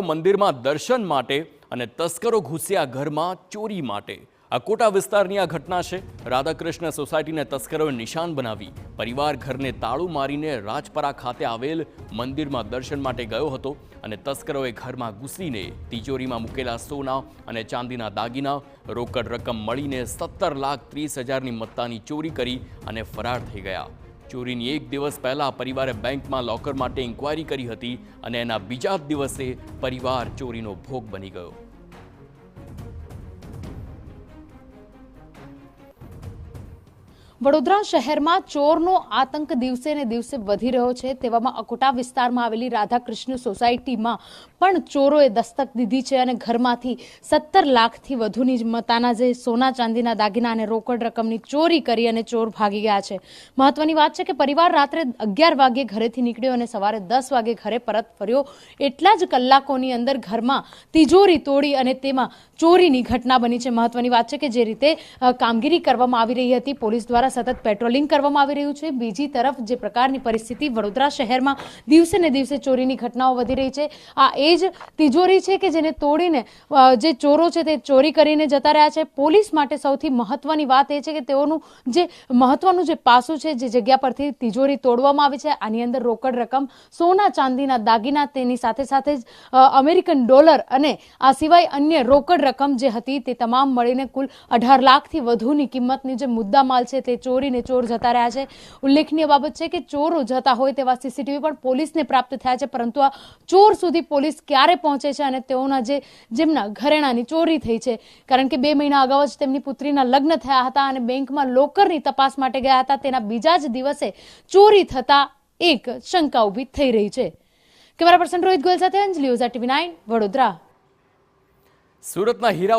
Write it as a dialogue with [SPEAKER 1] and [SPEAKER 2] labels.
[SPEAKER 1] મંદિરમાં દર્શન માટે અને તસ્કરો ઘૂસ્યા ઘરમાં ચોરી માટે। અકોટા વિસ્તારની આ ઘટના છે। રાધાકૃષ્ણ સોસાયટીને તસ્કરોએ નિશાન બનાવી પરિવાર ઘરને તાળું મારીને રાજપરા ખાતે આવેલ મંદિરમાં દર્શન માટે ગયો હતો અને તસ્કરોએ ઘરમાં ઘૂસીને તિજોરીમાં મૂકેલા સોના અને ચાંદીના દાગીના, રોકડ રકમ મળીને 17,30,000ની મત્તાની ચોરી કરી અને ફરાર થઈ ગયા। ચોરીની એક દિવસ પહેલા પરિવારે બેંકમાં લોકર માટે ઇન્ક્વાયરી કરી હતી અને એના બીજા દિવસે પરિવાર ચોરીનો ભોગ બની ગયો।
[SPEAKER 2] વડોદરા શહેરમાં ચોરનો આતંક દિવસે ને દિવસે વધી રહ્યો છે। તેવામાં અકોટા વિસ્તારમાં આવેલી રાધાકૃષ્ણ સોસાયટીમાં પણ ચોરોએ દસ્તક દીધી છે અને ઘરમાંથી 17 લાખથી વધુની મત્તાના જે સોના ચાંદીના દાગીના અને રોકડ રકમની ચોરી કરી અને ચોર ભાગી ગયા છે। મહત્વની વાત છે કે પરિવાર રાત્રે 11 વાગે ઘરેથી નીકળ્યો અને સવારે 10 વાગે ઘરે પરત ફર્યો। એટલા જ કલાકોની અંદર ઘરમાં તિજોરી તોડી અને તેમાં ચોરીની ઘટના બની છે। મહત્વની વાત છે કે જે રીતે કામગીરી કરવામાં આવી રહી હતી, પોલીસ દ્વારા સતત પેટ્રોલિંગ કરવામાં આવી રહ્યું છે। બીજી તરફ જે પ્રકારની પરિસ્થિતિ વડોદરા શહેરમાં દિવસે ને દિવસે ચોરીની ઘટનાઓ વધી રહી છે, આ એ જ તિજોરી છે કે જેને તોડીને જે ચોરો છે તે ચોરી કરીને જતા રહ્યા છે। પોલીસ માટે સૌથી મહત્વની વાત એ છે કે તેઓનું જે મહત્વનું જે પાસું છે, જે જગ્યા પરથી તિજોરી તોડવામાં આવી છે, આની અંદર રોકડ રકમ, સોના ચાંદીના દાગીના, તેની સાથે સાથે જ અમેરિકન ડોલર અને આ સિવાય અન્ય રોકડ રકમ જે હતી તે તમામ મળીને કુલ 18 લાખથી વધુની કિંમતની જે મુદ્દામાલ છે તે ચોરીને ચોર જતા રહ્યા છે। ઉલ્લેખનીય બાબત છે કે ચોરો જતા હોય તેવા સીસીટીવી પણ પોલીસને પ્રાપ્ત થયા છે, પરંતુ આ ચોર સુધી પોલીસ ક્યારે પહોંચે છે અને તેઓના જેમના ઘરેણાની ચોરી થઈ છે, કારણ કે 2 મહિના અગાઉ જ તેમની પુત્રીના લગ્ન થયા હતા અને બેંકમાં લોકરની તપાસ માટે ગયા હતા, તેના બીજા જ દિવસે ચોરી થતા એક શંકા ઊભી થઈ રહી છે। કેમેરા પર્સન રોહિત ગોયલ સાથે અંજલિ ઓઝા, TV9 વડોદરા।
[SPEAKER 1] સુરતના હીરા